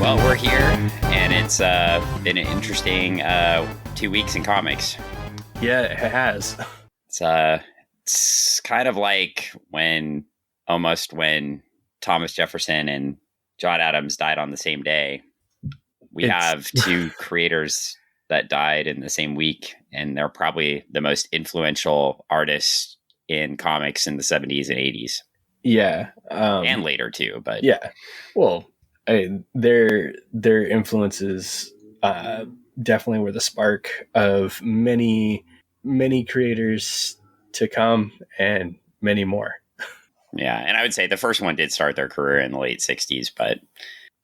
Well, we're here, and it's been an interesting 2 weeks in comics. Yeah, it has. It's kind of like when Thomas Jefferson and John Adams died on the same day. We have two creators that died in the same week, and they're probably the most influential artists in comics in the 70s and 80s. Yeah. And later too, but yeah. Well, their influences definitely were the spark of many creators to come, and many more. Yeah, and I would say the first one did start their career in the late 60s, but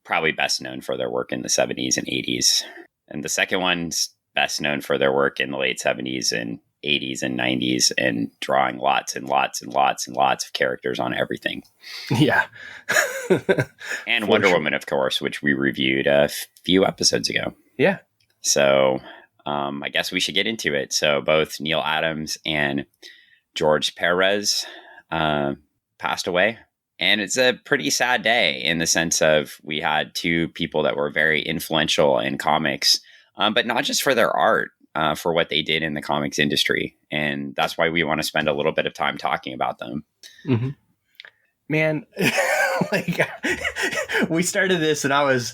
probably best known for their work in the 70s and 80s. And the second one's best known for their work in the late 70s and 80s and 90s and drawing lots and lots and lots and lots of characters on everything. Yeah. And Wonder Woman, of course, which we reviewed a few episodes ago. Yeah. So I guess we should get into it. So both Neil Adams and George Perez passed away. And it's a pretty sad day in the sense of we had two people that were very influential in comics, but not just for their art, for what they did in the comics industry. And that's why we want to spend a little bit of time talking about them. Mm-hmm. Man, like we started this and I was,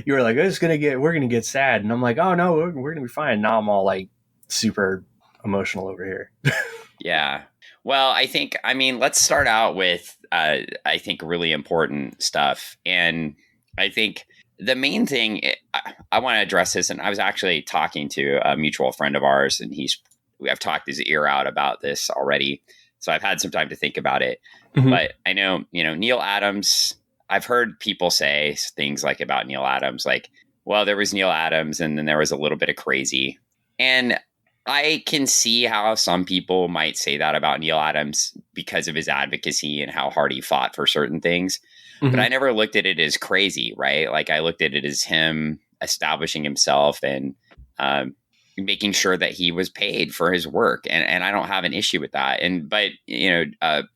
you were like, we're going to get sad. And I'm like, oh no, we're going to be fine. Now I'm all like super emotional over here. Yeah. Well, let's start out with, really important stuff. And I think the main thing I want to address this, and I was actually talking to a mutual friend of ours, and we have talked his ear out about this already. So I've had some time to think about it. Mm-hmm. But I know, Neil Adams, I've heard people say things like about Neil Adams, like, well, there was Neil Adams and then there was a little bit of crazy. And I can see how some people might say that about Neil Adams because of his advocacy and how hard he fought for certain things. Mm-hmm. But I never looked at it as crazy, right? Like I looked at it as him establishing himself and making sure that he was paid for his work. And I don't have an issue with that. But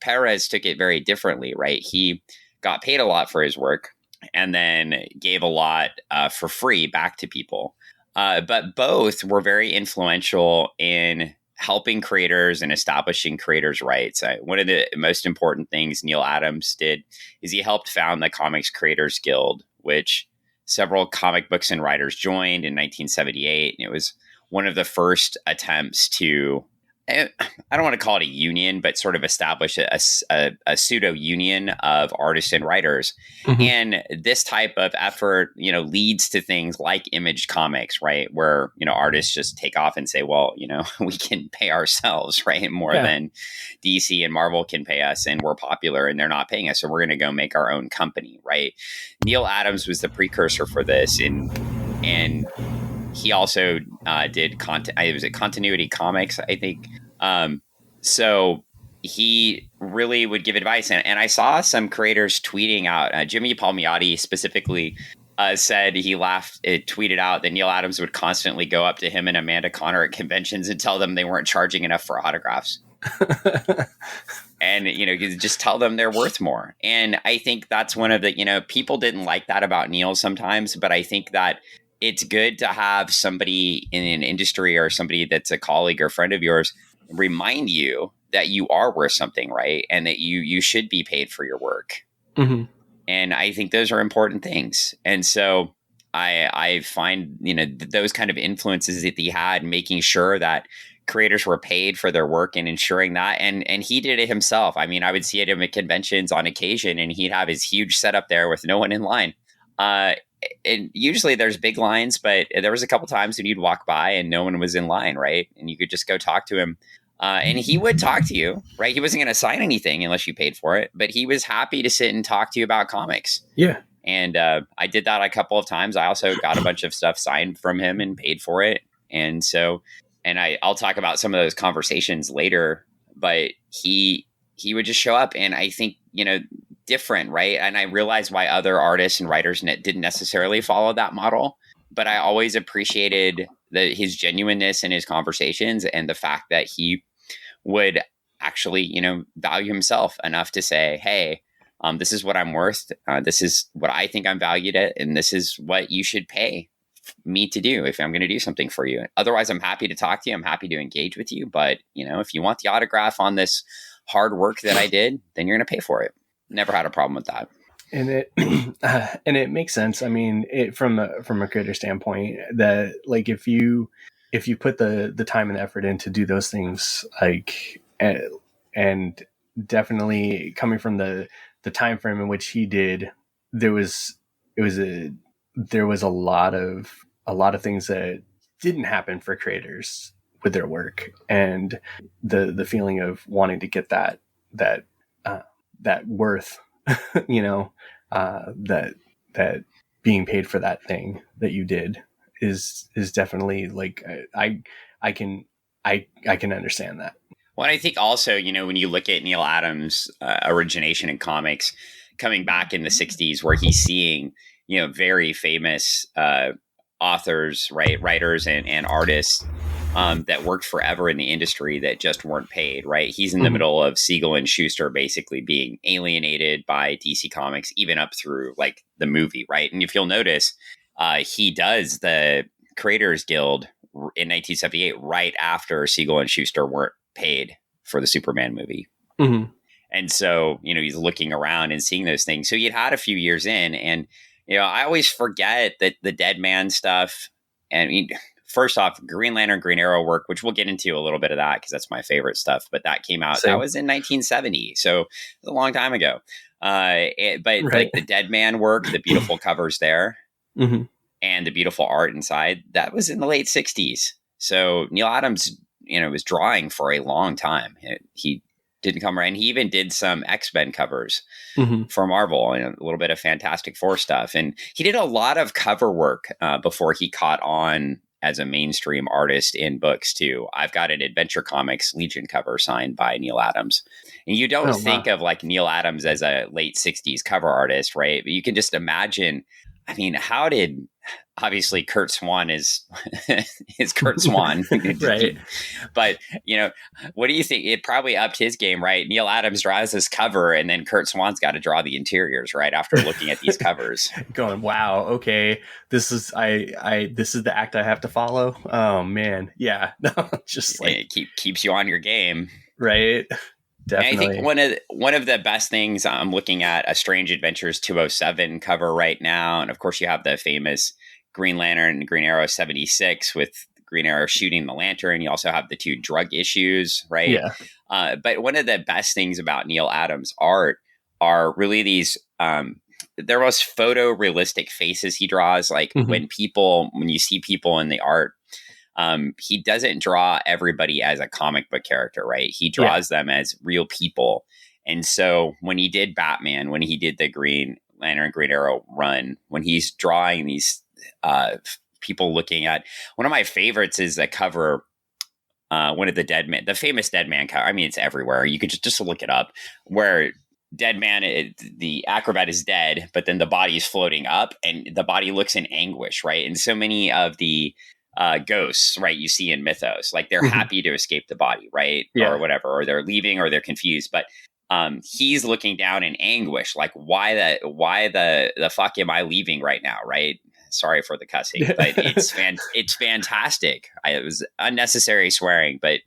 Perez took it very differently, right? He got paid a lot for his work and then gave a lot for free back to people. But both were very influential in helping creators and establishing creators' rights. One of the most important things Neil Adams did is he helped found the Comics Creators Guild, which several comic books and writers joined in 1978. And it was one of the first attempts to, I don't want to call it a union, but sort of establish a pseudo union of artists and writers. Mm-hmm. And this type of effort, leads to things like Image Comics, right? Where, artists just take off and say, well, we can pay ourselves, right? More than DC and Marvel can pay us, and we're popular and they're not paying us. So we're going to go make our own company, right? Neil Adams was the precursor for this. And he also did Continuity Comics, I think. So he really would give advice. And I saw some creators tweeting out, Jimmy Palmiotti specifically said he tweeted out that Neil Adams would constantly go up to him and Amanda Conner at conventions and tell them they weren't charging enough for autographs. And, just tell them they're worth more. And I think that's one of the, people didn't like that about Neil sometimes, but I think that it's good to have somebody in an industry or somebody that's a colleague or friend of yours remind you that you are worth something, right? And that you should be paid for your work. Mm-hmm. And I think those are important things. And so I find, those kind of influences that he had, making sure that creators were paid for their work and ensuring that. And he did it himself. I mean, I would see it at conventions on occasion, and he'd have his huge setup there with no one in line. And usually there's big lines, but there was a couple times when you'd walk by and no one was in line, right? And you could just go talk to him. And he would talk to you, right? He wasn't going to sign anything unless you paid for it, but he was happy to sit and talk to you about comics. Yeah. And I did that a couple of times. I also got a bunch of stuff signed from him and paid for it. And so, I'll talk about some of those conversations later, but he would just show up. And I think, different, right? And I realized why other artists and writers didn't necessarily follow that model, but I always appreciated his genuineness in his conversations and the fact that he would actually, value himself enough to say, hey, This is what I'm worth. This is what I think I'm valued at, and this is what you should pay me to do if I'm going to do something for you. Otherwise, I'm happy to talk to you. I'm happy to engage with you. But, if you want the autograph on this hard work that I did, then you're going to pay for it. Never had a problem with that. And it makes sense. I mean, from a creator standpoint, that like if you put the time and effort in to do those things, like and definitely coming from the time frame in which he did, there was a lot of things that didn't happen for creators with their work, and the feeling of wanting to get that worth, that being paid for that thing that you did is definitely like, I can understand that. Well, I think also, when you look at Neil Adams' origination in comics, coming back in the 60s, where he's seeing, very famous authors, right, writers and artists that worked forever in the industry that just weren't paid, right? He's in the middle of Siegel and Schuster basically being alienated by DC Comics, even up through like the movie, right? And if you'll notice, he does the Creators Guild in 1978, right after Siegel and Schuster weren't paid for the Superman movie. Mm-hmm. And so, he's looking around and seeing those things. So he'd had a few years in, and, I always forget that the Dead Man stuff, and I mean, first off, Green Lantern, Green Arrow work, which we'll get into a little bit of that because that's my favorite stuff. But that came out, that was in 1970. So it was a long time ago. But like the Dead Man work, the beautiful covers there, and the beautiful art inside, that was in the late 60s. So Neil Adams, was drawing for a long time. He didn't come around. He even did some X-Men covers for Marvel and a little bit of Fantastic Four stuff. And he did a lot of cover work before he caught on as a mainstream artist in books too. I've got an Adventure Comics Legion cover signed by Neil Adams. And you don't think of like Neil Adams as a late 60s cover artist, right? But you can just imagine, I mean, obviously Kurt Swan is Kurt Swan. Right. But, what do you think? It probably upped his game, right? Neil Adams draws this cover, and then Kurt Swan's got to draw the interiors, right? After looking at these covers. Going, wow, okay, this is this is the act I have to follow. Oh man. Yeah. Just like it keeps you on your game. Right. Definitely. And I think one of the best things, I'm looking at a Strange Adventures 207 cover right now. And of course you have the famous Green Lantern and Green Arrow 76 with Green Arrow shooting the lantern. You also have the 2 drug issues, right? Yeah. But one of the best things about Neil Adams' art are really these, they're most photorealistic faces he draws. Like when you see people in the art, he doesn't draw everybody as a comic book character, right? He draws them as real people. And so when he did Batman, when he did the Green Lantern, Green Arrow run, when he's drawing these people looking at, one of my favorites is the cover, one of the the famous Dead Man cover. I mean, it's everywhere. You could just look it up, where Dead Man, the acrobat is dead, but then the body is floating up and the body looks in anguish, right? And so many of the ghosts, right, you see in mythos, like they're happy to escape the body, right? Yeah. Or whatever, or they're leaving, or they're confused. But he's looking down in anguish, like why the fuck am I leaving right now, right? Sorry for the cussing, but it's fantastic. It was unnecessary swearing, but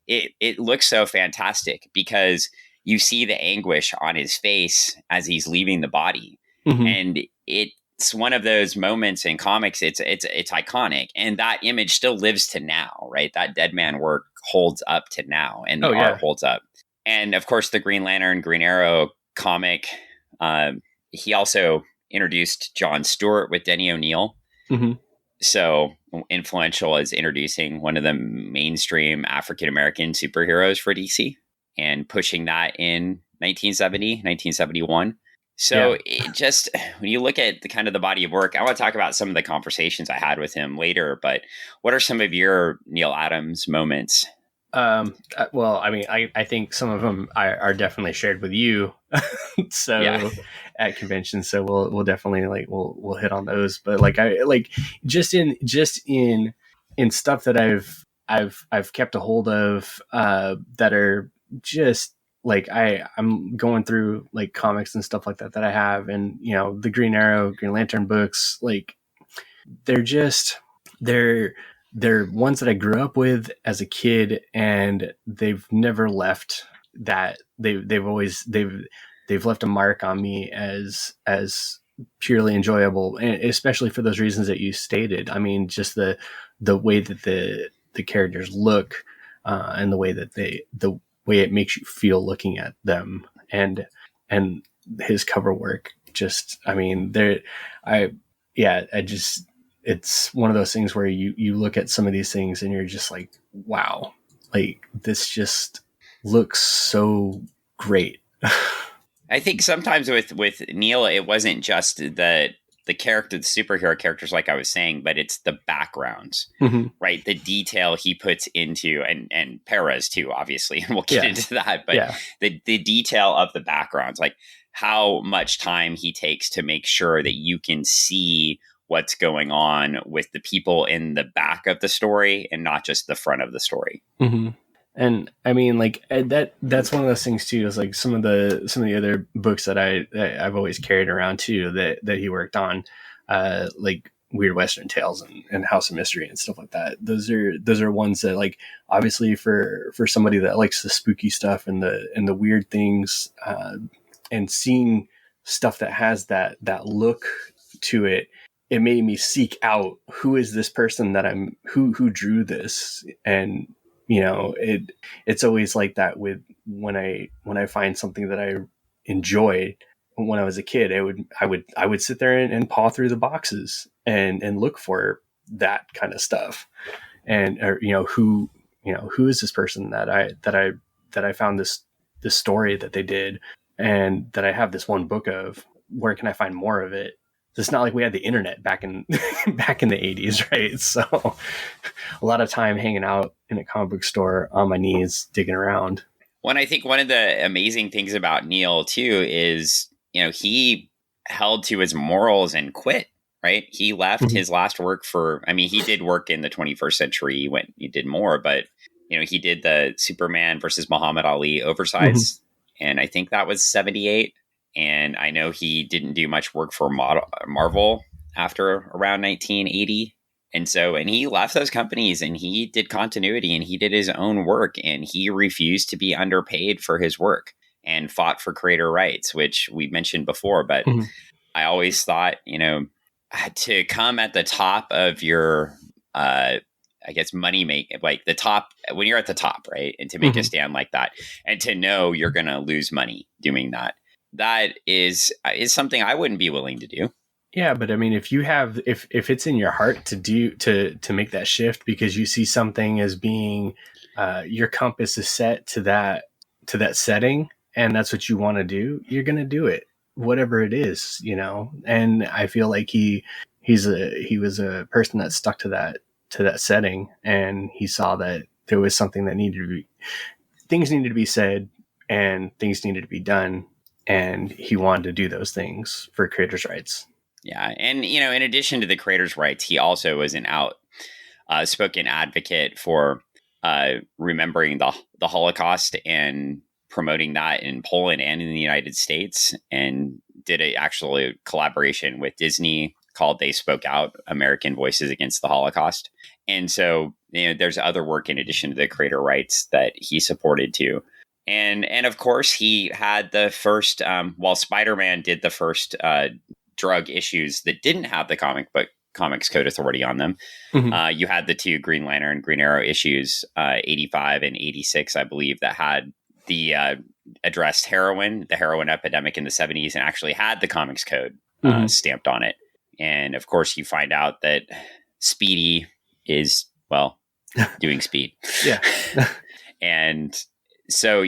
it looks so fantastic because you see the anguish on his face as he's leaving the body, and it's one of those moments in comics. It's iconic, and that image still lives to now, right? That Dead Man work holds up to now, and the art holds up. And of course, the Green Lantern, Green Arrow comic. He also introduced John Stewart with Denny O'Neil. So influential as introducing one of the mainstream African-American superheroes for DC and pushing that in 1970, 1971. So it just, when you look at the kind of the body of work, I want to talk about some of the conversations I had with him later, but what are some of your Neil Adams moments? Well, I mean, I think some of them are definitely shared with you. So at conventions, so we'll definitely we'll hit on those. But just in stuff that I've kept a hold of, that are just like I'm going through like comics and stuff like that I have, and you know, the Green Arrow, Green Lantern books, like they're just they're ones that I grew up with as a kid, and they've never left that. They've left a mark on me as purely enjoyable, and especially for those reasons that you stated. I mean, just the way that the characters look, and the way that the way it makes you feel looking at them, and his cover work. Just, I mean, I just, it's one of those things where you look at some of these things and you're just like, wow, like this just looks so great. I think sometimes with Neil, it wasn't just the character, the superhero characters, like I was saying, but it's the backgrounds, Mm-hmm. right? The detail he puts into, and Perez too, obviously, and we'll get into that. But the detail of the backgrounds, like how much time he takes to make sure that you can see what's going on with the people in the back of the story and not just the front of the story. Mm-hmm. And I mean, like that's one of those things too, is like some of the other books that I've always carried around too, that he worked on, like Weird Western Tales and House of Mystery and stuff like that. Those are ones that, like, obviously for somebody that likes the spooky stuff and the weird things, and seeing stuff that has that look to it, it made me seek out, who is this person that who drew this. And you know, it's always like that with when I find something that I enjoyed when I was a kid. I would sit there and paw through the boxes and look for that kind of stuff. And, or, who is this person that I found this story that they did, and that I have this one book of. Where can I find more of it? It's not like we had the internet back in back in the 80s, right? So a lot of time hanging out in a comic book store on my knees digging around. Well, and I think one of the amazing things about Neil too is, he held to his morals and quit, right? He left his last work he did work in the 21st century. He did more, but he did the Superman versus Muhammad Ali oversize. And I think that was 78. And I know he didn't do much work for Marvel after around 1980. And he left those companies, and he did continuity, and he did his own work, and he refused to be underpaid for his work and fought for creator rights, which we mentioned before. But I always thought, to come at the top of your, money like the top, when you're at the top, right? And to make a stand like that, and to know you're going to lose money doing that. That is something I wouldn't be willing to do. Yeah, but I mean, if it's in your heart to make that shift because you see something as being, your compass is set to that setting, and that's what you want to do, you're going to do it, whatever it is, And I feel like he was a person that stuck to that setting, and he saw that there was something that things needed to be said, and things needed to be done. And he wanted to do those things for creators' rights. Yeah. And, in addition to the creators' rights, he also was an outspoken advocate for remembering the Holocaust and promoting that in Poland and in the United States, and did a collaboration with Disney called They Spoke Out, American Voices Against the Holocaust. And so, there's other work in addition to the creator rights that he supported too. And of course, he had the first, while Spider-Man did the first drug issues that didn't have the Comics Code Authority on them. You had the two Green Lantern, Green Arrow issues, 85 and 86, I believe, that had the addressed the heroin epidemic in the 70s, and actually had the Comics Code stamped on it. And of course, you find out that Speedy is, doing speed. Yeah. And so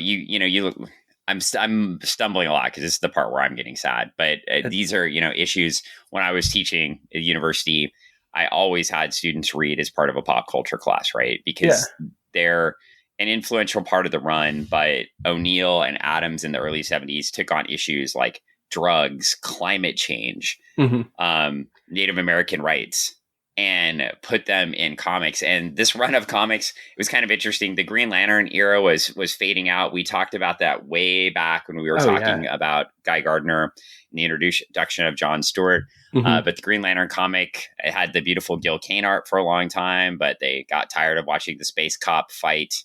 I'm stumbling a lot because this is the part where I'm getting sad. But these are, issues. When I was teaching at university, I always had students read as part of a pop culture class, right? Because they're an influential part of the run. But O'Neill and Adams in the early 70s took on issues like drugs, climate change, Native American rights. and put them in comics. And this run of comics, it was kind of interesting. The Green Lantern era was fading out. We talked about that way back when we were talking about Guy Gardner and the introduction of John Stewart. Mm-hmm. But the Green Lantern comic, it had the beautiful Gil Kane art for a long time, but they got tired of watching the space cop fight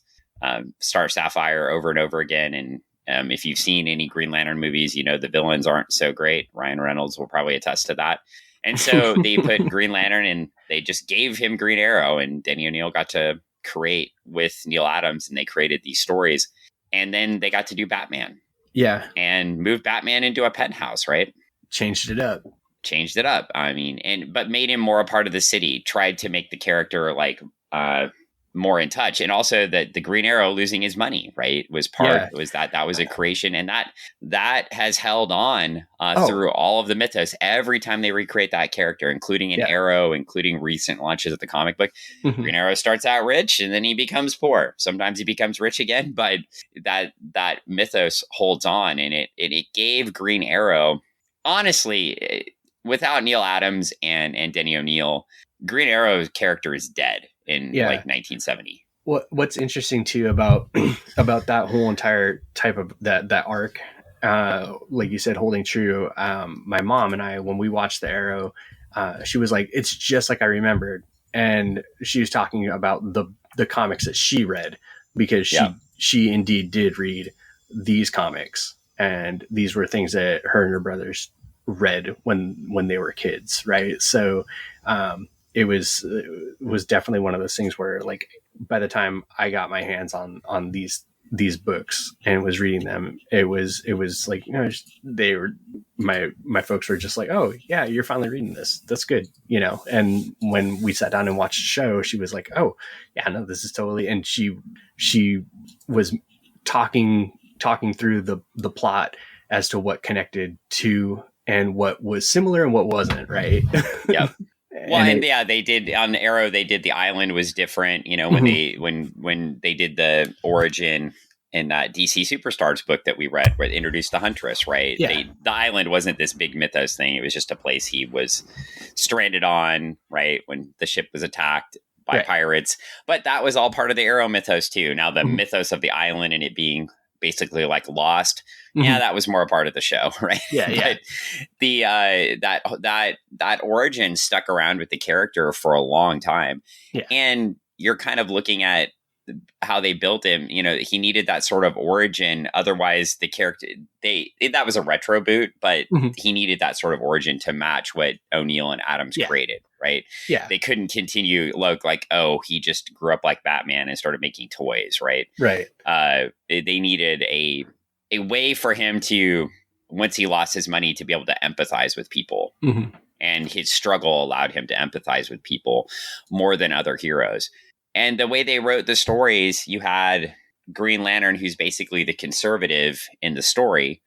Star Sapphire over and over again. And if you've seen any Green Lantern movies, you know the villains aren't so great. Ryan Reynolds will probably attest to that. And so they put Green Lantern and they just gave him Green Arrow, and Denny O'Neil got to create with Neil Adams, and they created these stories. And then they got to do Batman. Yeah. And moved Batman into a penthouse, right? Changed it up. I mean, but made him more a part of the city, tried to make the character like more in touch. And also that the Green Arrow losing his money, right, was that was a creation. And that has held on through all of the mythos. Every time they recreate that character, including an Arrow, including recent launches of the comic book, Green Arrow starts out rich and then he becomes poor. Sometimes he becomes rich again, but that mythos holds on, and it gave Green Arrow, honestly, without Neil Adams and Denny O'Neil, Green Arrow's character is dead in like 1970. What's interesting too about that whole entire type of that arc, like you said, holding true. My mom and I, when we watched the Arrow, she was like, "It's just like I remembered," and she was talking about the comics that she read, because she indeed did read these comics, and these were things that her and her brothers read when they were kids, right? So it was definitely one of those things where, like, by the time I got my hands on these books and was reading them, it was like, you know, they were, my folks were just like, "Oh yeah, you're finally reading this. That's good." You know, and when we sat down and watched the show, she was like, "Oh yeah, no, this is totally," and she was talking through the plot as to what connected to and what was similar and what wasn't, right? Yep. Well, they did on Arrow. They did the island was different. You know, when they did the origin in that DC Superstars book that we read, where it introduced the Huntress, right? Yeah. The island wasn't this big mythos thing. It was just a place he was stranded on, right, when the ship was attacked by pirates. But that was all part of the Arrow mythos too. Now the mythos of the island and it being basically like lost. Yeah, that was more a part of the show, right? Yeah. But the that origin stuck around with the character for a long time. Yeah. And you're kind of looking at how they built him. You know, he needed that sort of origin. Otherwise, the character that was a retro boot, but he needed that sort of origin to match what O'Neil and Adams created, right? Yeah. They couldn't continue look like, oh, he just grew up like Batman and started making toys, right? Right. They needed a way for him to, once he lost his money, to be able to empathize with people. And his struggle allowed him to empathize with people more than other heroes. And the way they wrote the stories, you had Green Lantern, who's basically the conservative in the story,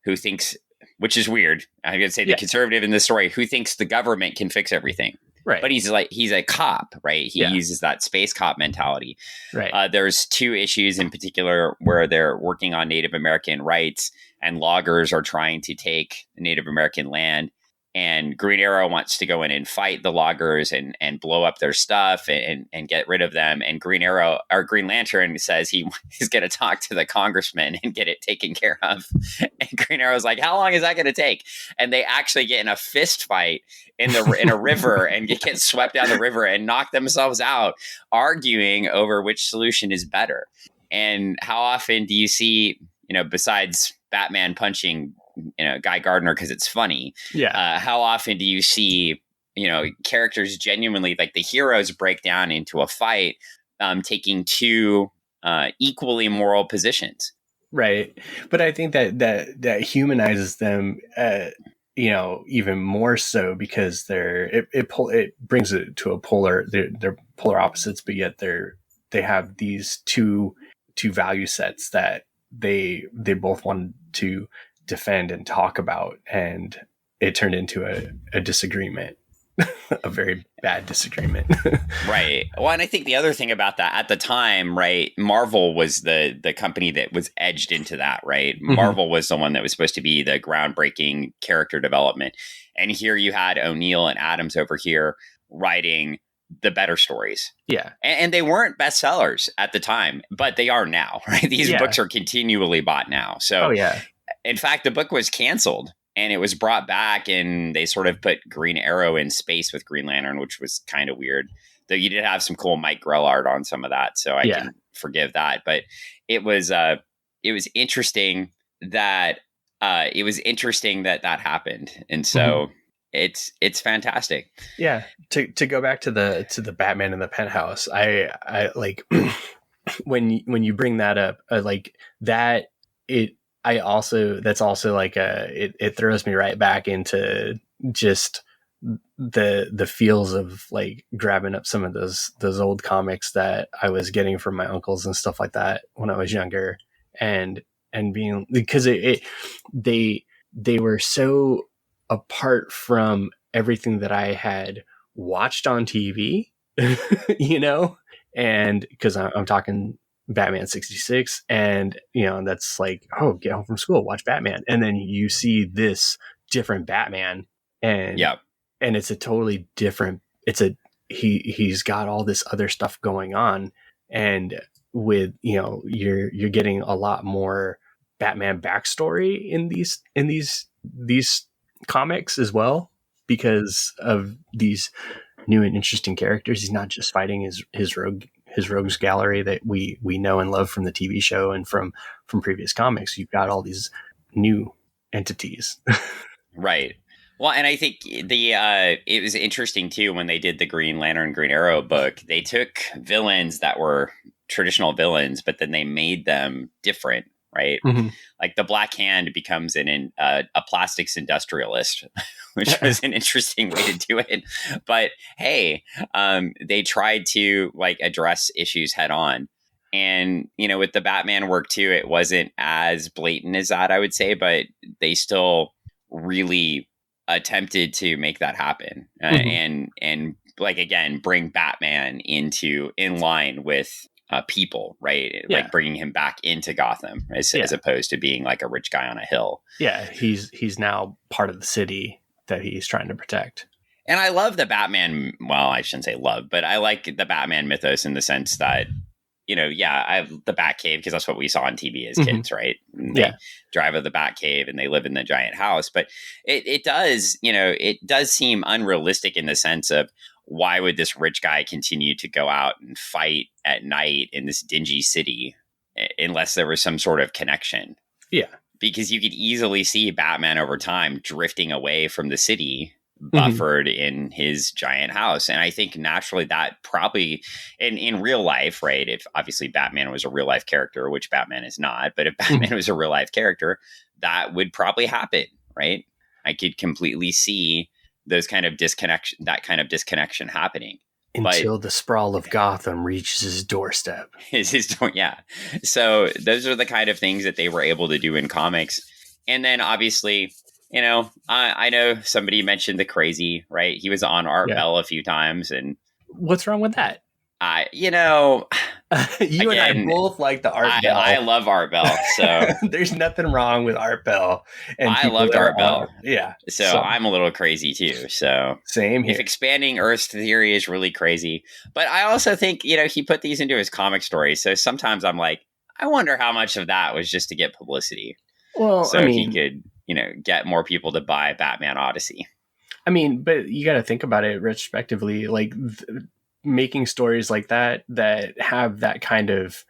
who thinks, which is weird, I'm going to say the conservative in the story, who thinks the government can fix everything. Right. But he's a cop, right? He uses that space cop mentality. Right. There's two issues in particular where they're working on Native American rights, and loggers are trying to take Native American land. And Green Arrow wants to go in and fight the loggers and blow up their stuff and get rid of them. And Green Lantern says he's going to talk to the congressman and get it taken care of. And Green Arrow's like, how long is that going to take? And they actually get in a fist fight in a river and get swept down the river and knock themselves out, arguing over which solution is better. And how often do you see, you know, besides Batman punching, you know, Guy Gardner because it's funny. Yeah. How often do you see, you know, characters genuinely, like the heroes, break down into a fight, taking two equally moral positions? Right. But I think that humanizes them, you know, even more so, because it brings it to a they're polar opposites, but yet they have these two value sets that they both want to defend and talk about, and it turned into a disagreement. A very bad disagreement. Right. Well, and I think the other thing about that at the time, right, Marvel was the company that was edged into that, right? Marvel was the one that was supposed to be the groundbreaking character development. And here you had O'Neil and Adams over here writing the better stories. Yeah. And they weren't bestsellers at the time, but they are now, right? These books are continually bought now. So, in fact, the book was canceled and it was brought back, and they sort of put Green Arrow in space with Green Lantern, which was kind of weird. Though you did have some cool Mike Grell art on some of that, so I can forgive that. But it was interesting that that happened, and so it's fantastic. Yeah, to go back to the Batman in the penthouse, I like when you bring that up, like that that's also like it throws me right back into just the feels of like grabbing up some of those old comics that I was getting from my uncles and stuff like that when I was younger, and being, because they were so apart from everything that I had watched on TV, you know, and because I'm talking Batman 66, and that's like, oh, get home from school, watch Batman, and then you see this different Batman, and and it's a totally different, he's got all this other stuff going on, and with you're getting a lot more Batman backstory in these comics as well, because of these new and interesting characters. He's not just fighting his rogues gallery that we know and love from the TV show and from previous comics. You've got all these new entities. Right. Well, and I think it was interesting too when they did the Green Lantern, Green Arrow book. They took villains that were traditional villains, but then they made them different, right? Mm-hmm. Like the Black Hand becomes a plastics industrialist, which was an interesting way to do it. But hey, they tried to like address issues head on. And, with the Batman work too, it wasn't as blatant as that, I would say, but they still really attempted to make that happen, and like, again, bring Batman in line with people, right? Like bringing him back into Gotham as opposed to being like a rich guy on a hill. Yeah, he's now part of the city that he's trying to protect. And I love the Batman. Well, I shouldn't say love, but I like the Batman mythos in the sense that, I have the Batcave because that's what we saw on TV as kids, right? And they drive to the Batcave and they live in the giant house. But it does seem unrealistic in the sense of, why would this rich guy continue to go out and fight at night in this dingy city unless there was some sort of connection? Yeah. Because you could easily see Batman over time drifting away from the city, buffered in his giant house. And I think naturally that probably in real life, right? If obviously Batman was a real life character, which Batman is not, but if Batman was a real life character, that would probably happen, right? I could completely see that kind of disconnection happening. Until the sprawl of Gotham reaches his doorstep. Yeah. So those are the kind of things that they were able to do in comics. And then obviously, I know somebody mentioned the Crazy, right? He was on Art Bell a few times. And what's wrong with that? You again, and I both like the Art Bell. I love Art Bell, so there's nothing wrong with Art Bell. And I loved Art Bell. Yeah. So I'm a little crazy too. So same here. If expanding Earth's theory is really crazy, but I also think, he put these into his comic stories. So sometimes I'm like, I wonder how much of that was just to get publicity. Well, so he could, get more people to buy Batman Odyssey. I mean, but you got to think about it retrospectively, like making stories like that have that kind of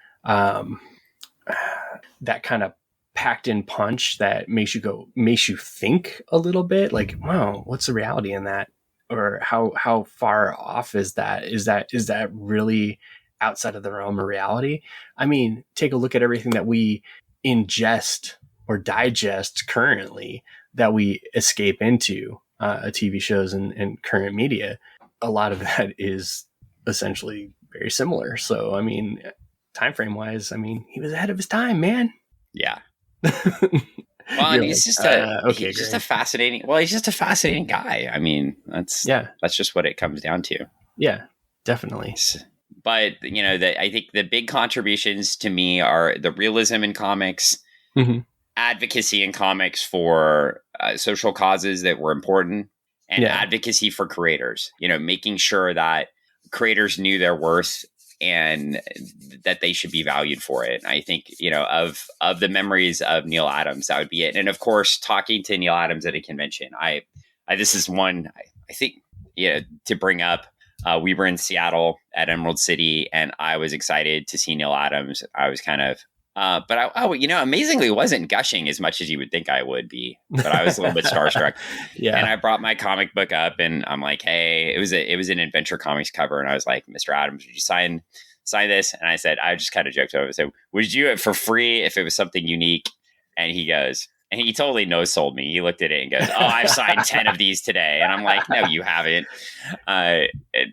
packed in punch that makes you think a little bit, like, wow, what's the reality in that? Or how far off is that? Is that really outside of the realm of reality? I mean, take a look at everything that we ingest or digest currently, that we escape into TV shows and current media. A lot of that is essentially very similar. So, I mean, time frame wise, I mean, he was ahead of his time, man. Yeah. Well, he's just a fascinating guy. I mean, that's just what it comes down to. Yeah, definitely. But, I think the big contributions to me are the realism in comics, advocacy in comics for social causes that were important, and advocacy for creators, making sure that creators knew their worth and that they should be valued for it. And I think, of the memories of Neil Adams, that would be it. And of course, talking to Neil Adams at a convention, I this is one, I think, to bring up. We were in Seattle at Emerald City, and I was excited to see Neil Adams. I was kind of, but amazingly wasn't gushing as much as you would think I would be. But I was a little bit starstruck. Yeah. And I brought my comic book up, and I'm like, "Hey, it was an Adventure Comics cover," and I was like, "Mr. Adams, would you sign this?" And I said, I just kind of joked over. I said, "Would you do it for free if it was something unique?" And he goes. And he totally no-sold me. He looked at it and goes, "Oh, I've signed 10 of these today." And I'm like, "No, you haven't.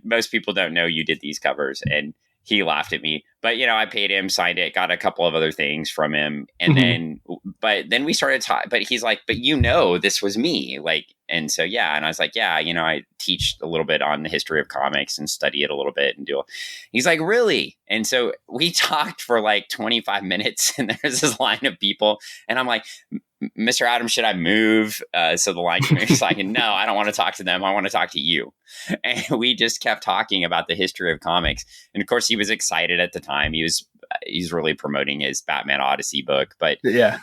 Most people don't know you did these covers." And he laughed at me. But, I paid him, signed it, got a couple of other things from him. And then we started talking. But he's like, "But this was me." And so, yeah. And I was like, "Yeah, I teach a little bit on the history of comics and study it a little bit and do it." He's like, "Really?" And so we talked for 25 minutes, and there's this line of people. And I'm like, "Mr. Adams, should I move so the line can move?" He's like, "No, I don't want to talk to them. I want to talk to you." And we just kept talking about the history of comics. And of course, he was excited at the time. He's really promoting his Batman Odyssey book. But yeah,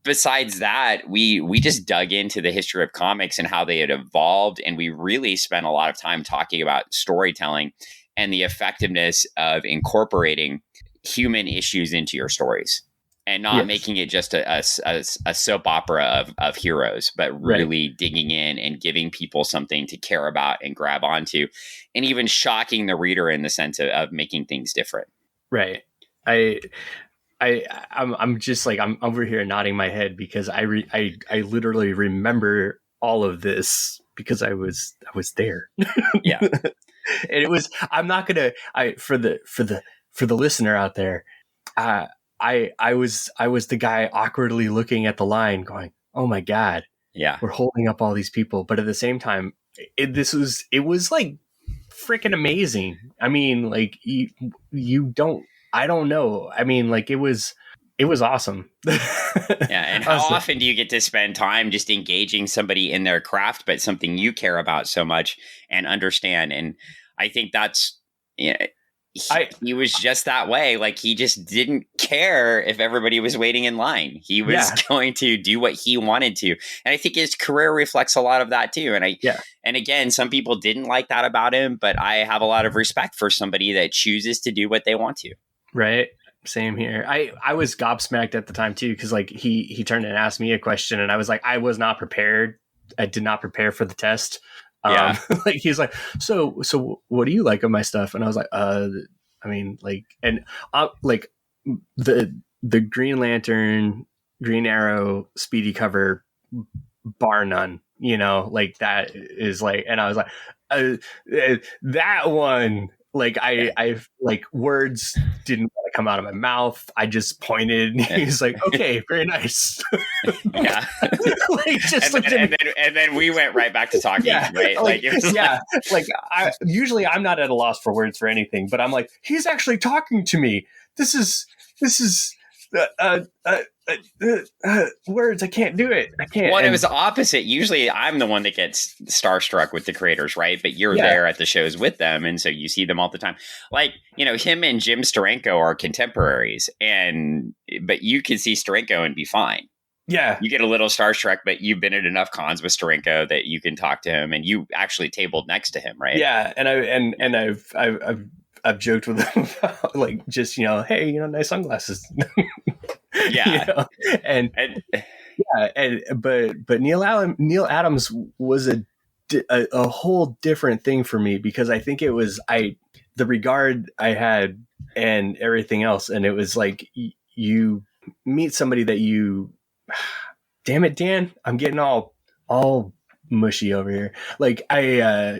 besides that, we just dug into the history of comics and how they had evolved. And we really spent a lot of time talking about storytelling and the effectiveness of incorporating human issues into your stories. And not making it just a soap opera of heroes, but really digging in and giving people something to care about and grab onto, and even shocking the reader in the sense of making things different. Right. I'm just like, I'm over here nodding my head because I literally remember all of this because I was there. Yeah. And it was, I'm not gonna, for the listener out there, I was the guy awkwardly looking at the line going, "Oh my God, yeah, we're holding up all these people." But at the same time, it was like freaking amazing. I mean, like I don't know. I mean, like it was awesome. Yeah. And how often do you get to spend time just engaging somebody in their craft, but something you care about so much and understand? And I think that's, he was just that way. Like, he just didn't care if everybody was waiting in line. He was going to do what he wanted to. And I think his career reflects a lot of that too. And again, some people didn't like that about him, but I have a lot of respect for somebody that chooses to do what they want to. Right. Same here. I was gobsmacked at the time too, because like he turned and asked me a question, and I was like, I was not prepared. I did not prepare for the test. Like he was like, so what do you like of my stuff? And I was like, I mean, like, and like the Green Lantern, Green Arrow, Speedy cover, bar none. Like that is like, and I was like, that one. Like I like words didn't want to come out of my mouth. I just pointed. He's like, "Okay, very nice." Yeah. Like, just and then we went right back to talking. Right. Like usually I'm not at a loss for words for anything, but I'm like, he's actually talking to me. This is words. I can't do it. I can't. Well, it was the opposite. Usually I'm the one that gets starstruck with the creators, right? But you're there at the shows with them. And so you see them all the time. Like, him and Jim Steranko are contemporaries, but you can see Steranko and be fine. Yeah. You get a little starstruck, but you've been at enough cons with Steranko that you can talk to him, and you actually tabled next to him, right? Yeah. And I've joked with him about, like, just, hey, nice sunglasses. Yeah. But Neil Adams was a whole different thing for me, because I think it was the regard I had and everything else. And it was like, you meet somebody that damn it, Dan, I'm getting all mushy over here. Like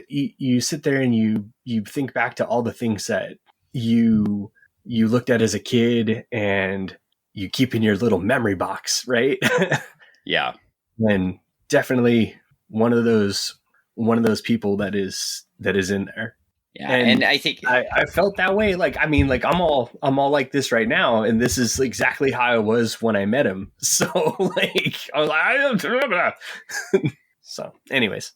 you sit there and you think back to all the things that you looked at as a kid and you keep in your little memory box, right? Yeah. And definitely one of those people that is in there. Yeah. And I think I felt that way. Like, I mean, like I'm all like this right now. And this is exactly how I was when I met him. So like, I was like, so anyways.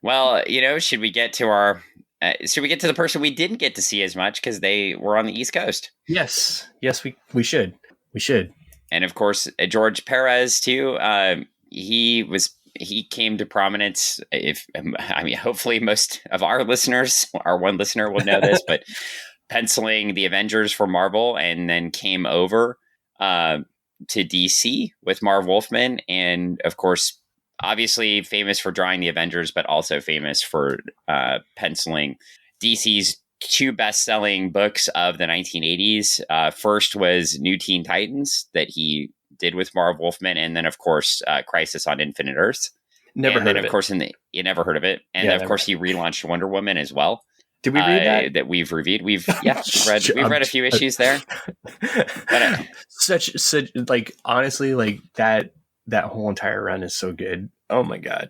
Well, should we get to the person we didn't get to see as much because they were on the East Coast? Yes, we should. We should. And of course, George Perez too. He came to prominence. Hopefully, most of our listeners, our one listener, will know this, but penciling the Avengers for Marvel, and then came over to DC with Marv Wolfman, and of course, obviously famous for drawing the Avengers, but also famous for penciling DC's two best-selling books of the 1980s. First was New Teen Titans that he did with Marv Wolfman, and then of course Crisis on Infinite Earths. Never and heard then of of it. course you never heard of it, and Yeah, of course he relaunched Wonder Woman as well. Did we read that we've reviewed? We've read a few issues there. But such like honestly, like that whole entire run is so good. Oh my god.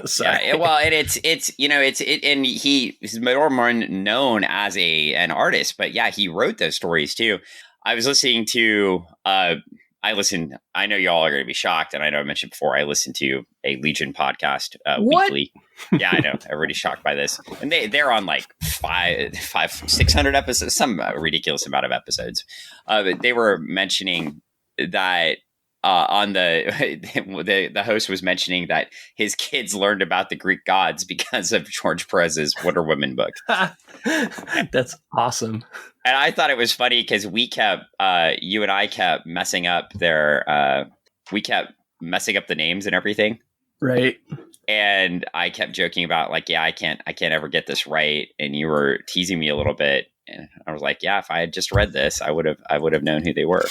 Sorry. Yeah, well, and and he's more known as an artist, but yeah, he wrote those stories too. I was listening to I know y'all are going to be shocked, and I know I mentioned before, I listen to a Legion podcast weekly. Yeah, I know. Everybody's shocked by this. And they're on like 600 episodes, some ridiculous amount of episodes. But they were mentioning that on the host was mentioning that his kids learned about the Greek gods because of George Perez's Wonder Woman book. That's awesome. And I thought it was funny because you and I kept messing up we kept messing up the names and everything. Right. And I kept joking about like, yeah, I can't ever get this right. And you were teasing me a little bit. And I was like, yeah, if I had just read this, I would have known who they were.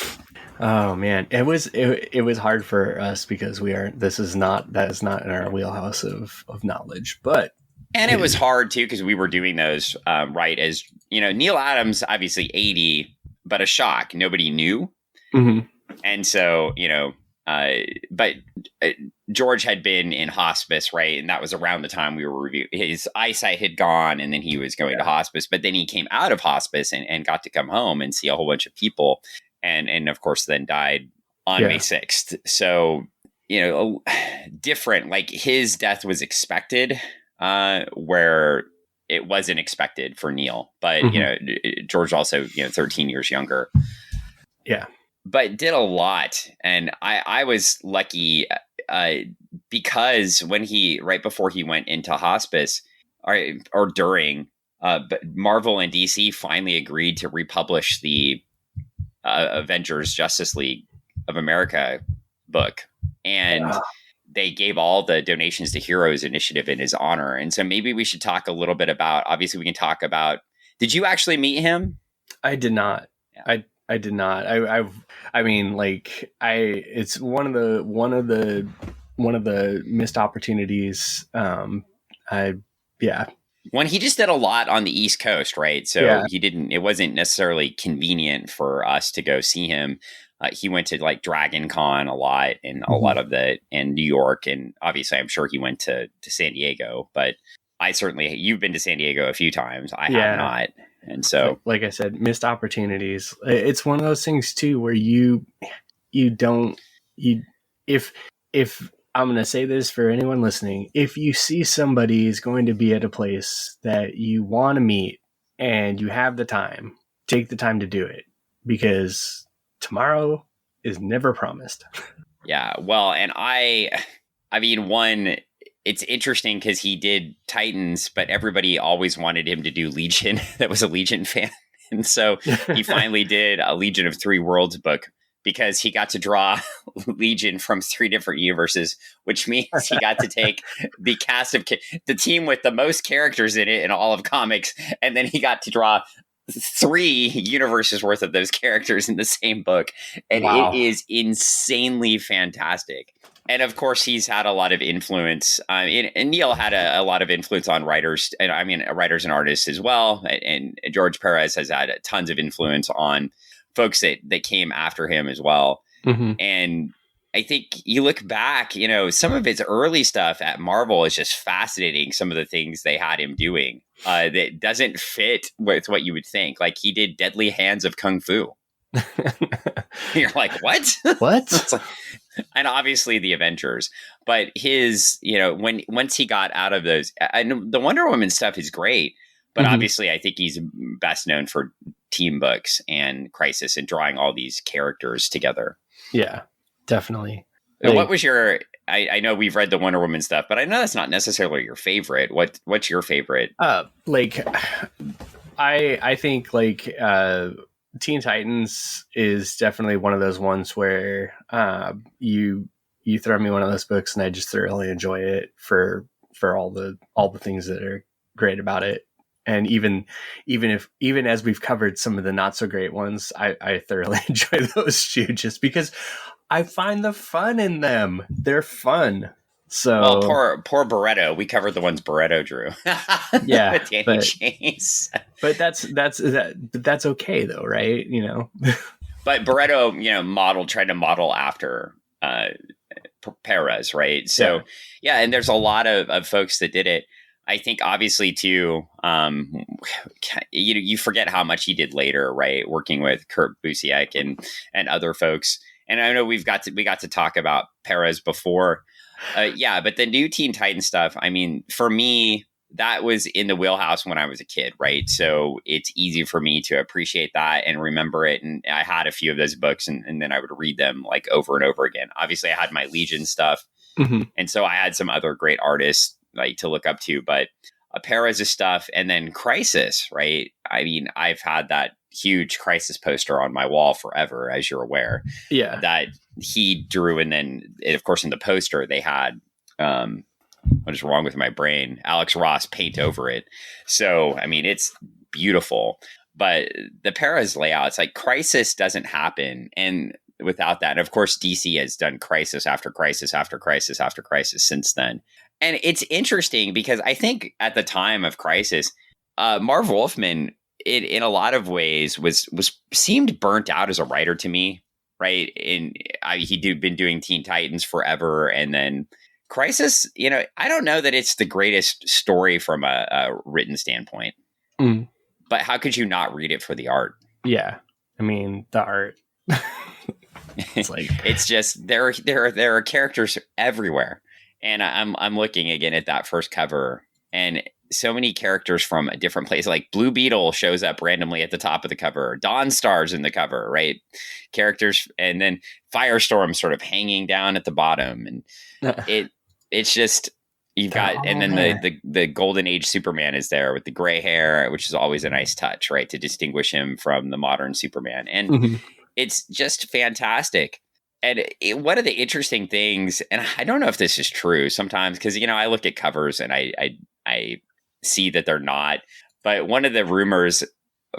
Oh man. It was hard for us because that is not in our wheelhouse of knowledge, but. And it was hard too, because we were doing those right as, Neil Adams, obviously 80, but a shock. Nobody knew. Mm-hmm. And so, but George had been in hospice, right? And that was around the time we were reviewing. His eyesight had gone, and then he was going to hospice. But then he came out of hospice and got to come home and see a whole bunch of people. And of course, then died on May 6th. So, different. Like his death was expected, where it wasn't expected for Neil. But, George also, 13 years younger. Yeah. But did a lot. And I was lucky because when right before he went into hospice or during, but Marvel and DC finally agreed to republish the Avengers Justice League of America book. And they gave all the donations to Heroes Initiative in his honor. And so maybe we should talk a little bit about, obviously we can talk about, did you actually meet him? I did not. Yeah. I did not. It's one of the missed opportunities. When he just did a lot on the East Coast, right? So it wasn't necessarily convenient for us to go see him. He went to like Dragon Con a lot and a lot of in New York. And obviously I'm sure he went to San Diego, but you've been to San Diego a few times. I have not. And so, like I said, missed opportunities. It's one of those things too, where if I'm going to say this for anyone listening, if you see somebody is going to be at a place that you want to meet and you have the time, take the time to do it, because tomorrow is never promised. Yeah. Well, and it's interesting because he did Titans, but everybody always wanted him to do Legion. That was a Legion fan. And so he finally did a Legion of Three Worlds book because he got to draw Legion from 3 different universes, which means he got to take the cast of the team with the most characters in it in all of comics. And then he got to draw 3 universes worth of those characters in the same book. And It is insanely fantastic. And of course, he's had a lot of influence. And Neil had a lot of influence on writers, writers and artists as well. And George Perez has had tons of influence on folks that came after him as well. Mm-hmm. And I think you look back, some of his early stuff at Marvel is just fascinating. Some of the things they had him doing that doesn't fit with what you would think. Like he did Deadly Hands of Kung Fu. You're like, what? What? It's like, and obviously the Avengers. But his, once he got out of those, I know the Wonder Woman stuff is great, but obviously I think he's best known for team books and Crisis and drawing all these characters together. Yeah, definitely. What was your? I know we've read the Wonder Woman stuff, but I know that's not necessarily your favorite. What's your favorite? I think Teen Titans is definitely one of those ones where you throw me one of those books and I just thoroughly enjoy it for all the things that are great about it. And even as we've covered some of the not so great ones, I thoroughly enjoy those too, just because I find the fun in them. They're fun. So, well, poor Barreto. We covered the ones Barreto drew. Yeah, with Danny Chase. But that's okay though, right? But Barreto, tried to model after Perez, right? So yeah, and there's a lot of folks that did it. I think obviously too, you forget how much he did later, right? Working with Kurt Busiek and other folks. And I know we got to talk about Perez before. But the new Teen Titan stuff, I mean, for me, that was in the wheelhouse when I was a kid, right? So it's easy for me to appreciate that and remember it. And I had a few of those books and then I would read them like over and over again. Obviously, I had my Legion stuff. And so I had some other great artists like to look up to, but Perez's stuff and then Crisis, right? I mean, I've had that huge Crisis poster on my wall forever, as you're aware. Yeah. That he drew. And then, of course, in the poster, they had, what is wrong with my brain? Alex Ross paint over it. So, I mean, it's beautiful. But the Perez layouts, like Crisis doesn't happen. And without that, and of course, DC has done Crisis after Crisis after Crisis after Crisis since then. And it's interesting because I think at the time of Crisis, Marv Wolfman, in a lot of ways, was seemed burnt out as a writer to me, right? He'd been doing Teen Titans forever, and then Crisis. I don't know that it's the greatest story from a written standpoint, but how could you not read it for the art? Yeah, I mean the art. It's just there are characters everywhere. And I'm looking again at that first cover, and so many characters from a different place. Like Blue Beetle shows up randomly at the top of the cover. Dawn Star's in the cover, right? Characters, and then Firestorm sort of hanging down at the bottom, and it's just you've got, and then the Golden Age Superman is there with the gray hair, which is always a nice touch, right, to distinguish him from the modern Superman, and it's just fantastic. And one of the interesting things, and I don't know if this is true sometimes, because, I look at covers and I see that they're not. But one of the rumors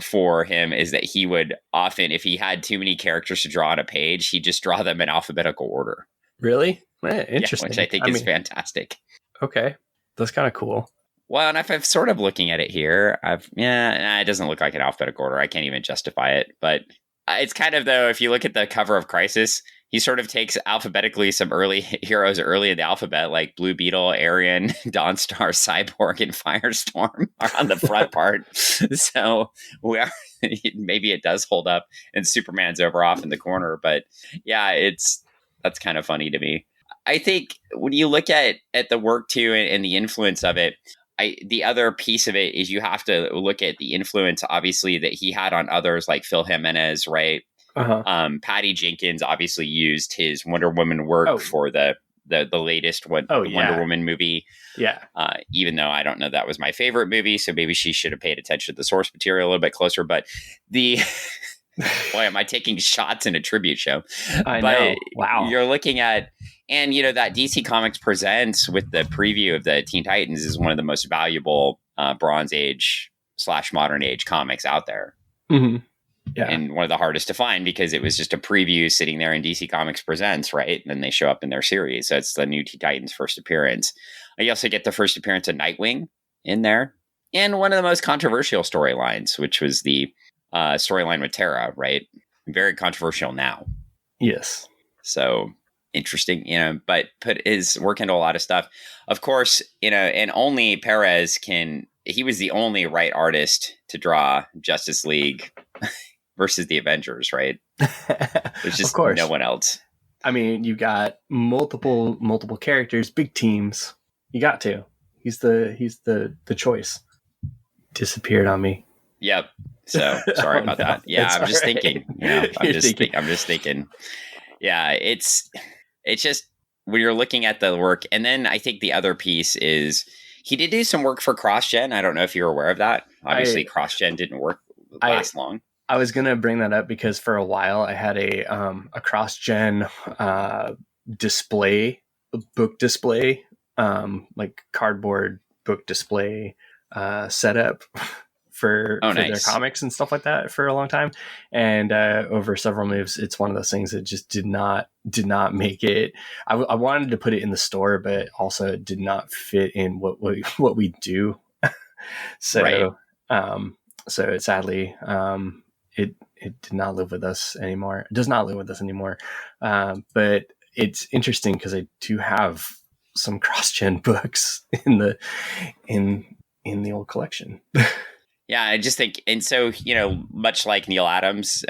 for him is that he would often, if he had too many characters to draw on a page, he'd just draw them in alphabetic order. Really? Interesting. Which I think is fantastic. Okay. That's kind of cool. Well, and if I'm sort of looking at it here, it doesn't look like an alphabetical order. I can't even justify it. But it's kind of, though, if you look at the cover of Crisis, he sort of takes alphabetically some early heroes early in the alphabet, like Blue Beetle, Aryan, Dawnstar, Cyborg, and Firestorm are on the front part. So maybe it does hold up, and Superman's over off in the corner. But yeah, that's kind of funny to me. I think when you look at the work too and the influence of it, the other piece of it is you have to look at the influence, obviously, that he had on others like Phil Jimenez, right? Patty Jenkins obviously used his Wonder Woman work for the latest Wonder Woman movie. Yeah. Even though I don't know that was my favorite movie, so maybe she should have paid attention to the source material a little bit closer. But boy, am I taking shots in a tribute show? I know. Wow. You're looking at, and that DC Comics Presents with the preview of the Teen Titans is one of the most valuable Bronze Age / Modern Age comics out there. Mm-hmm. Yeah. And one of the hardest to find because it was just a preview sitting there in DC Comics Presents, right? And then they show up in their series. So it's the new Teen Titans first appearance. You also get the first appearance of Nightwing in there. And one of the most controversial storylines, which was the storyline with Terra, right? Very controversial now. Yes. So interesting, but put his work into a lot of stuff. Of course, and only Perez he was the only right artist to draw Justice League versus the Avengers, right? There's just no one else. I mean, you got multiple characters, big teams. You got to. He's the choice. Disappeared on me. Yep. So sorry about that. Yeah, I'm just thinking. I'm just thinking. Yeah, it's just when you're looking at the work, and then I think the other piece is he did do some work for CrossGen. I don't know if you're aware of that. Obviously, CrossGen didn't last long. I was gonna bring that up because for a while I had a CrossGen display, book display, like cardboard book display setup for their comics and stuff like that for a long time. And over several moves, it's one of those things that just did not make it. I wanted to put it in the store, but also it did not fit in what we do. So so it sadly it did not live with us anymore. It does not live with us anymore. But it's interesting because I do have some cross-gen books in the old collection. Yeah, I just think, and so, much like Neil Adams,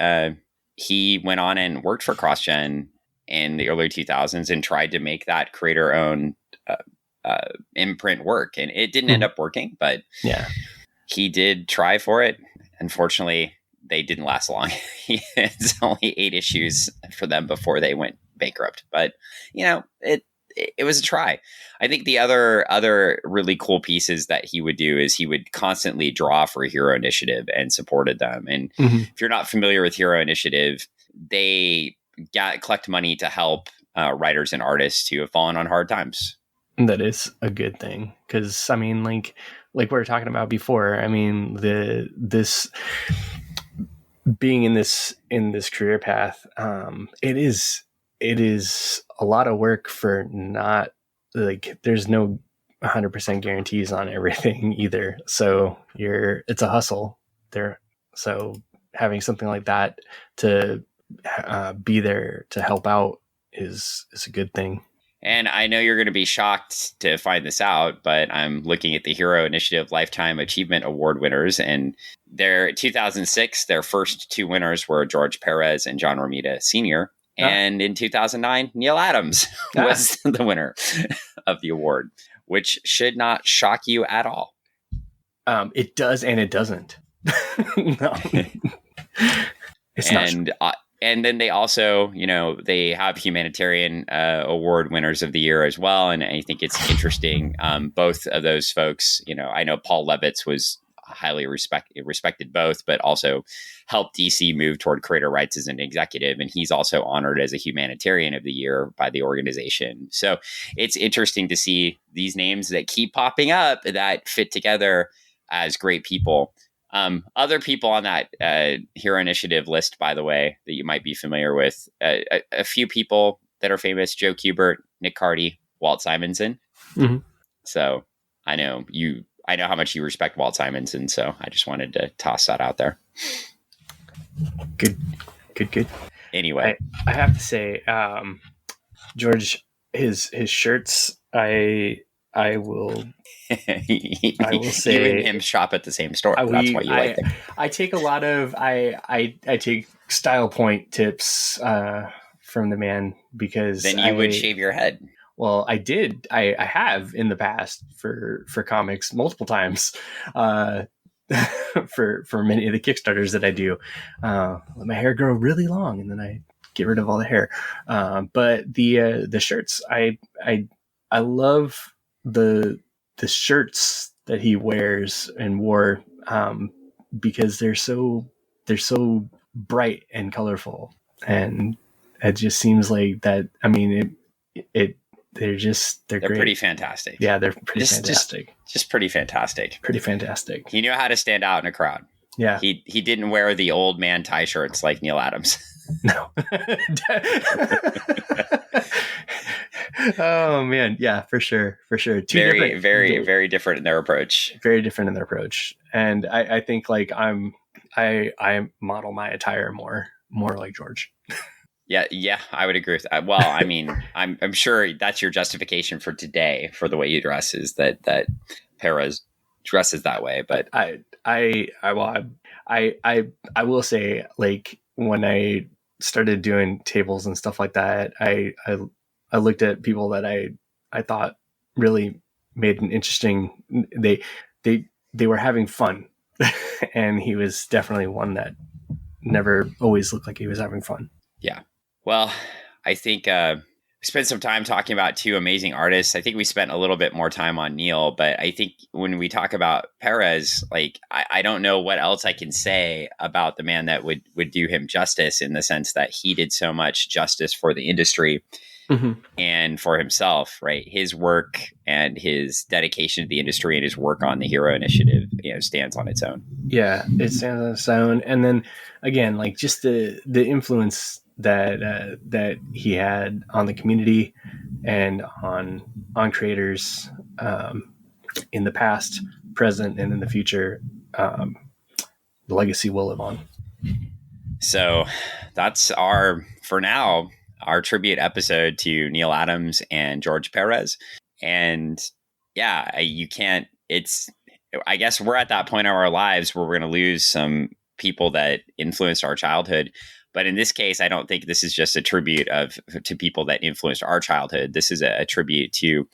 he went on and worked for CrossGen in the early 2000s and tried to make that creator-owned imprint work. And it didn't end up working, but he did try for it. Unfortunately, they didn't last long. It's only 8 issues for them before they went bankrupt. But, it was a try. I think the other really cool pieces that he would do is he would constantly draw for Hero Initiative and supported them. And if you're not familiar with Hero Initiative, they collect money to help writers and artists who have fallen on hard times. That is a good thing because I mean, like we were talking about before. I mean, this being in this career path, it is a lot of work for not like there's no 100% guarantees on everything either. So it's a hustle there. So having something like that to be there to help out is a good thing. And I know you're going to be shocked to find this out, but I'm looking at the Hero Initiative Lifetime Achievement Award winners, and their 2006, their first 2 winners were George Perez and John Romita Sr., and in 2009, Neil Adams was the winner of the award, which should not shock you at all. It does, and it doesn't. No. It's not. And then they also, they have humanitarian award winners of the year as well. And I think it's interesting. Both of those folks, I know Paul Levitz was highly respected both, but also helped DC move toward creator rights as an executive. And he's also honored as a humanitarian of the year by the organization. So it's interesting to see these names that keep popping up that fit together as great people. Other people on that Hero Initiative list, by the way, that you might be familiar with, a few people that are famous: Joe Kubert, Nick Cardy, Walt Simonson. Mm-hmm. So I know how much you respect Walt Simonson, so I just wanted to toss that out there. Good. Anyway, I have to say, George, his shirts, I will say you and him shop at the same store. That's why you like them. I take a lot of I take style point tips from the man because then you would shave your head. Well, I did. I have in the past for comics multiple times. For many of the Kickstarters that I do, let my hair grow really long and then I get rid of all the hair. But the shirts, I love the shirts that he wears and wore because they're so bright and colorful, and it just seems like that. I mean, they're great. Pretty fantastic. Yeah, they're pretty fantastic. Just pretty fantastic. Pretty fantastic. He knew how to stand out in a crowd. Yeah. He didn't wear the old man tie shirts like Neil Adams. No. Oh man, yeah, for sure. Very different in their approach. Very different in their approach, and I think like I model my attire more like George. Yeah, I would agree with that. Well, I mean, I'm sure that's your justification for today for the way you dress is that Perez dresses that way. But I will say, like, when I started doing tables and stuff like that, I looked at people that I thought really made an interesting. They were having fun, and he was definitely one that never always looked like he was having fun. Yeah. Well, I think we spent some time talking about two amazing artists. I think we spent a little bit more time on Neil, but I think when we talk about Perez, like I don't know what else I can say about the man that would do him justice, in the sense that he did so much justice for the industry and for himself, right? His work and his dedication to the industry and his work on the Hero Initiative, stands on its own. Yeah, it stands on its own. And then again, like just the influence that he had on the community and on creators in the past, present, and in the future, the legacy will live on. So that's for now, our tribute episode to Neil Adams and George Perez. And yeah, I guess we're at that point of our lives where we're going to lose some people that influenced our childhood. But in this case, I don't think this is just a tribute to people that influenced our childhood. This is a tribute to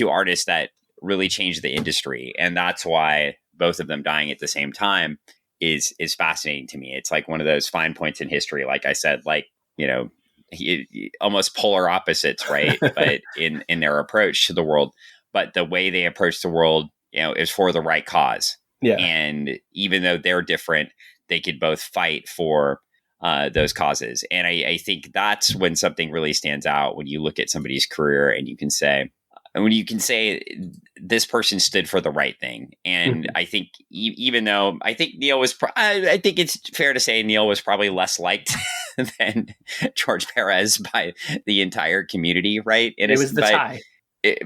artists that really changed the industry. And that's why both of them dying at the same time is fascinating to me. It's like one of those fine points in history. Like I said, like, almost polar opposites, right? But in their approach to the world, but the way they approach the world, is for the right cause. Yeah. And even though they're different, they could both fight for those causes. And I think that's when something really stands out, when you look at somebody's career and you can say this person stood for the right thing. And I think even though I think Neil was, I think it's fair to say Neil was probably less liked than George Perez by the entire community, right? It was the tie. It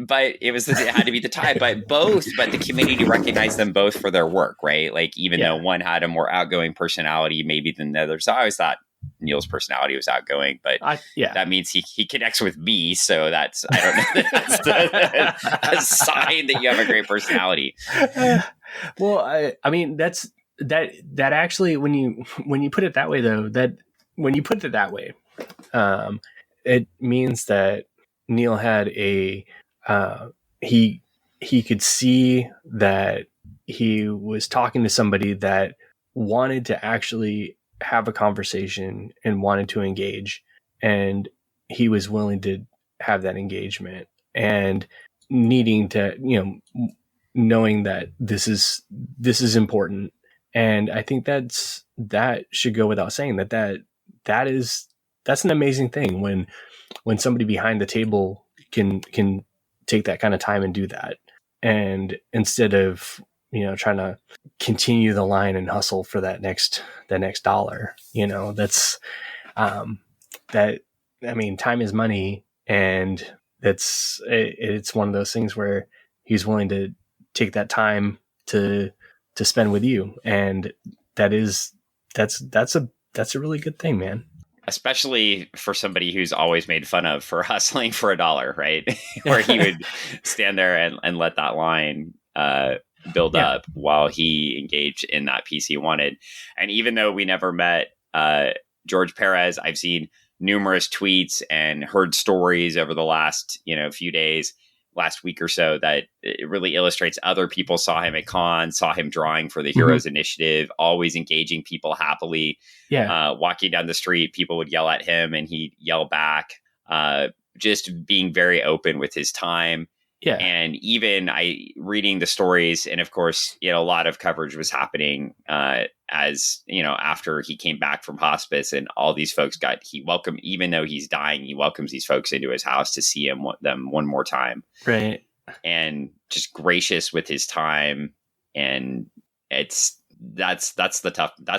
had to be the tie, but the community recognized them both for their work, right? Like, even though one had a more outgoing personality maybe than the other. So I always thought Neil's personality was outgoing, but that means he connects with me. So that's, I don't know, that's a sign that you have a great personality. Well, I mean, that actually, when you put it that way, though, it means that Neil had he could see that he was talking to somebody that wanted to actually have a conversation and wanted to engage, and he was willing to have that engagement, and needing to, knowing that this is important. And I think that should go without saying, that's an amazing thing when somebody behind the table can take that kind of time and do that. And instead of, trying to continue the line and hustle for the next dollar, that's that, I mean, time is money, and it's one of those things where he's willing to take that time to spend with you. And that's a really good thing, man. Especially for somebody who's always made fun of for hustling for a dollar, right? Where he would stand there and let that line build up while he engaged in that piece he wanted. And even though we never met George Perez, I've seen numerous tweets and heard stories over the last few days, last week or so, that it really illustrates other people saw him at cons, saw him drawing for the Heroes Initiative, always engaging people happily. Walking down the street, people would yell at him and he'd yell back, just being very open with his time. And even reading the stories, and of course, a lot of coverage was happening as after he came back from hospice, and all these folks even though he's dying, he welcomes these folks into his house to see them one more time. Right. And just gracious with his time. And that's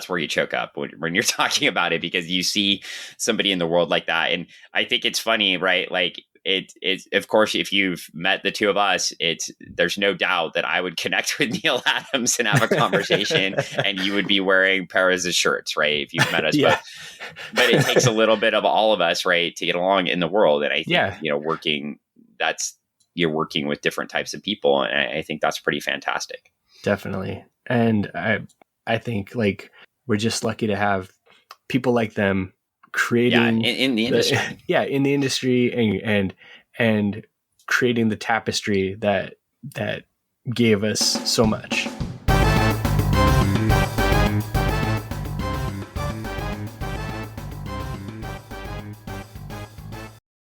where you choke up when you're talking about it, because you see somebody in the world like that. And I think it's funny, right? Like, it's of course, if you've met the two of us, there's no doubt that I would connect with Neil Adams and have a conversation, and you would be wearing Perez's shirts, right? If you've met us both. But it takes a little bit of all of us, right, to get along in the world. And I think, you're working with different types of people, and I think that's pretty fantastic. Definitely. And I think, like, we're just lucky to have people like them creating in the industry. in the industry and creating the tapestry that gave us so much.